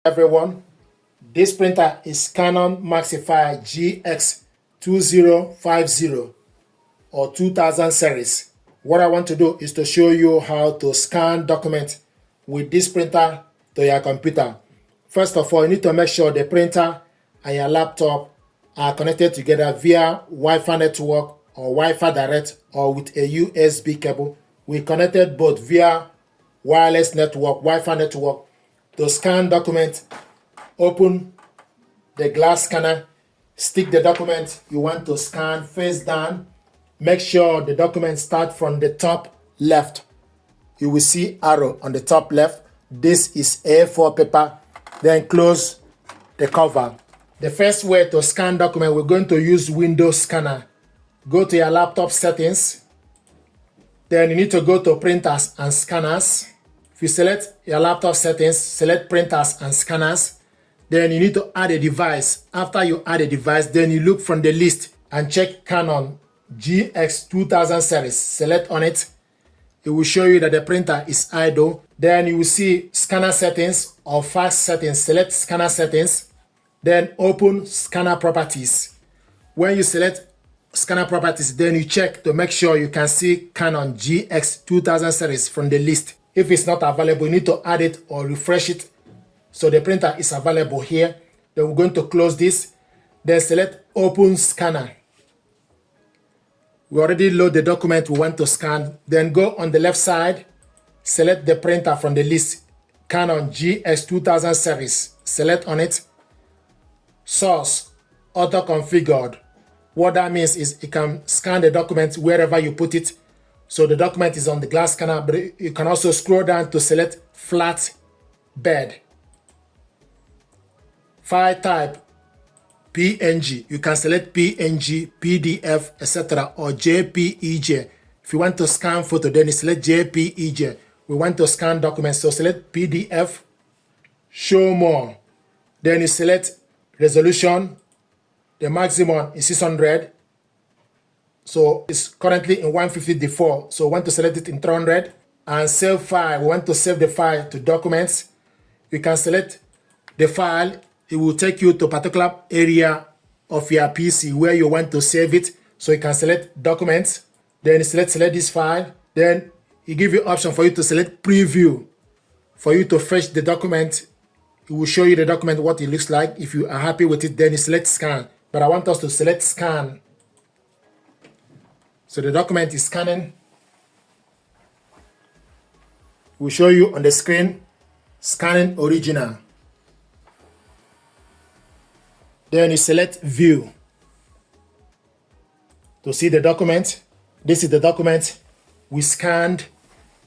Everyone, this printer is Canon Maxify GX2050 or 2000 series. What I want to do is to show you how to scan documents with this printer to your computer. First of all, you need to make sure the printer and your laptop are connected together via Wi-Fi network or Wi-Fi direct or with a USB cable. We connected both via wireless network, Wi-Fi network. To scan document, open the glass scanner, stick the document you want to scan face down. Make sure the document starts from the top left. You will see arrow on the top left. This is A4 paper. Then close the cover. The first way to scan document, we're going to use Windows Scanner. Go to your laptop settings. Then you need to go to printers and scanners. If you select your laptop settings, select printers and scanners. Then you need to add a device. After you add a device, then you look from the list and check Canon GX2000 series. Select on it. It will show you that the printer is idle. Then you will see scanner settings or fax settings. Select scanner settings. Then open scanner properties. When you select scanner properties, then you check to make sure you can see Canon GX2000 series from the list. If it's not available, you need to add it or refresh it so the printer is available here. Then we're going to close this. Then select Open Scanner. We already load the document we want to scan. Then go on the left side, select the printer from the list, Canon GX2000 series. Select on it. Source, auto-configured. What that means is it can scan the document wherever you put it. So the document is on the glass scanner, but you can also scroll down to select flat bed. File type, PNG. You can select PNG, PDF, etc. or JPEG. If you want to scan photo, then you select JPEG. We want to scan documents, so select PDF, show more. Then you select resolution. The maximum is 600. So it's currently in 150 default. So we want to select it in 300 and save file. We want to save the file to documents. You can select the file. It will take you to a particular area of your PC where you want to save it. So you can select documents. Then select this file. Then it gives you option for you to select preview. For you to fetch the document, it will show you the document, what it looks like. If you are happy with it, then you select scan. But I want us to select scan. So the document is scanning. We'll show you on the screen, scanning original. Then you select view to see the document. This is the document we scanned.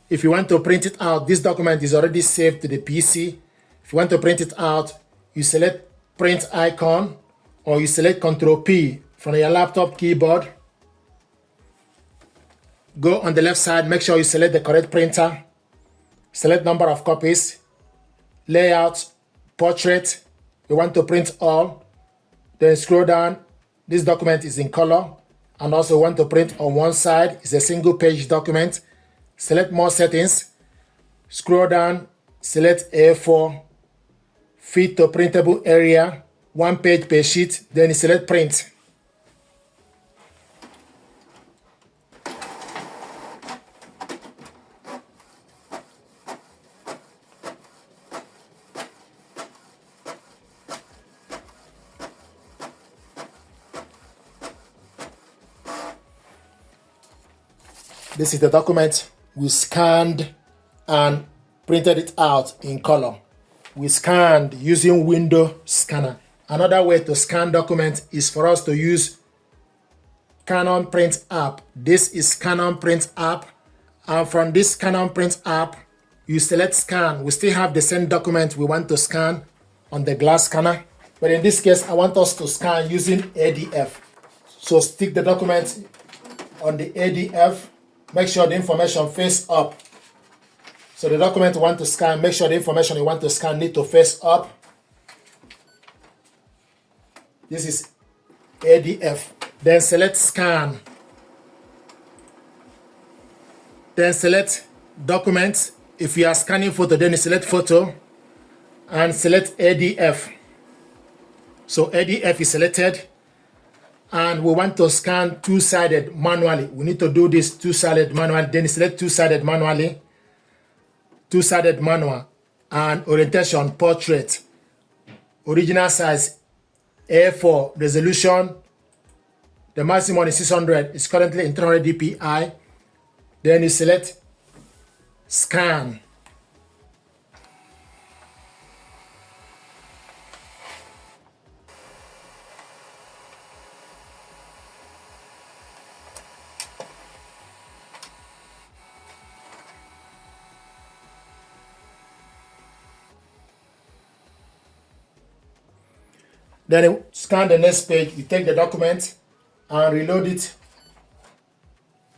If you want to print it out, this document is already saved to the PC. If you want to print it out, you select print icon or you select Ctrl P from your laptop keyboard. Go on the left side, make sure you select the correct printer. Select number of copies, layout, portrait. You want to print all. Then scroll down. This document is in color. And also want to print on one side. It's a single page document. Select more settings. Scroll down, select A4, fit to printable area, 1 page per sheet. Then you select print. This is the document we scanned and printed it out in color. We scanned using Windows Scanner. Another way to scan documents is for us to use Canon Print app. This is Canon Print app. And from this Canon Print app, you select scan. We still have the same document we want to scan on the glass scanner. But in this case, I want us to scan using ADF. So stick the document on the ADF. Make sure the information face up. So the document you want to scan, make sure the information you want to scan need to face up. This is ADF. Then select scan. Then select documents. If you are scanning photo, then you select photo. and select ADF. So ADF is selected, and we want to scan two-sided manually. We need to do this two-sided manually. Then select two-sided manually, two-sided manual, and orientation portrait. Original size A4, resolution. The maximum is 600. It's currently in 300 dpi. Then you select scan. Then you scan the next page. You take the document and reload it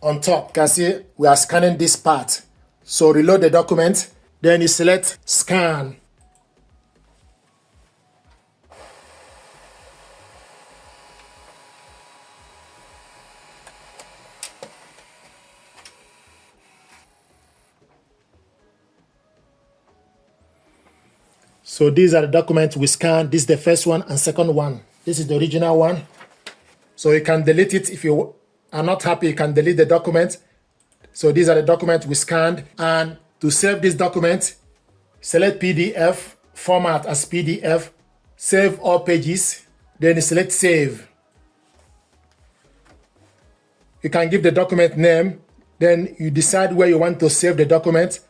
on top. You can see we are scanning this part. So reload the document. Then you select scan. So these are the documents we scanned. This is the first one and second one. This is the original one. So you can delete it. If you are not happy, you can delete the document. So these are the documents we scanned. And to save this document, select PDF, format as PDF, save all pages, then select save. You can give the document name, then you decide where you want to save the document.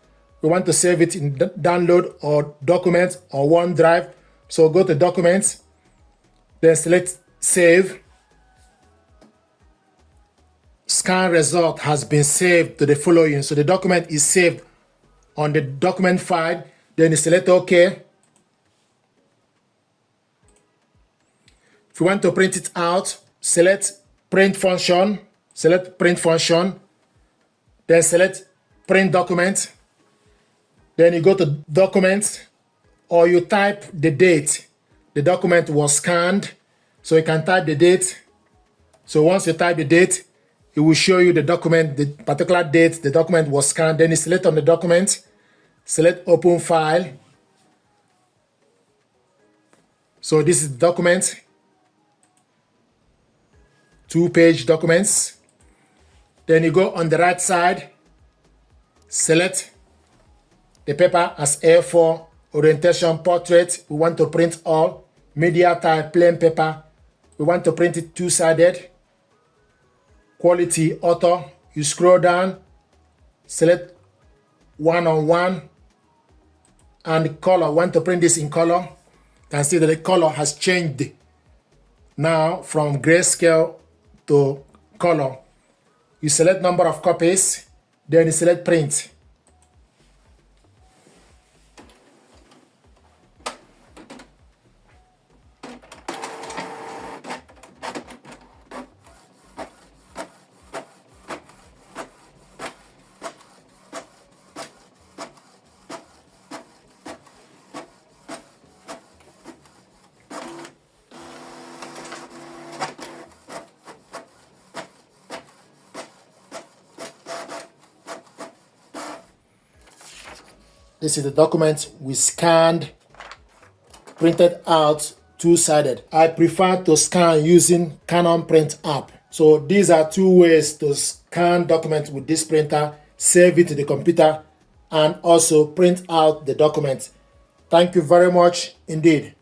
You want to save it in download or documents or OneDrive. So go to documents, then select save. Scan result has been saved to the following. So the document is saved on the document file. Then you select OK. If you want to print it out, select print function. Select print function. Then select print document. Then you go to documents, or you type the date the document was scanned. So you can type the date. So once you type the date, it will show you the document, the particular date the document was scanned. Then you select on the document, select open file. So this is the document, 2-page documents. Then you go on the right side, select the paper as A4, orientation portrait. We want to print all. Media type plain paper. We want to print it two-sided. Quality auto. You scroll down, select 1:1, and color. Want to print this in color. You can see that the color has changed now from grayscale to color. You select number of copies, then you select print. This is the document we scanned, printed out, two-sided. I prefer to scan using Canon Print app. So these are two ways to scan documents with this printer, save it to the computer, and also print out the document. Thank you very much indeed.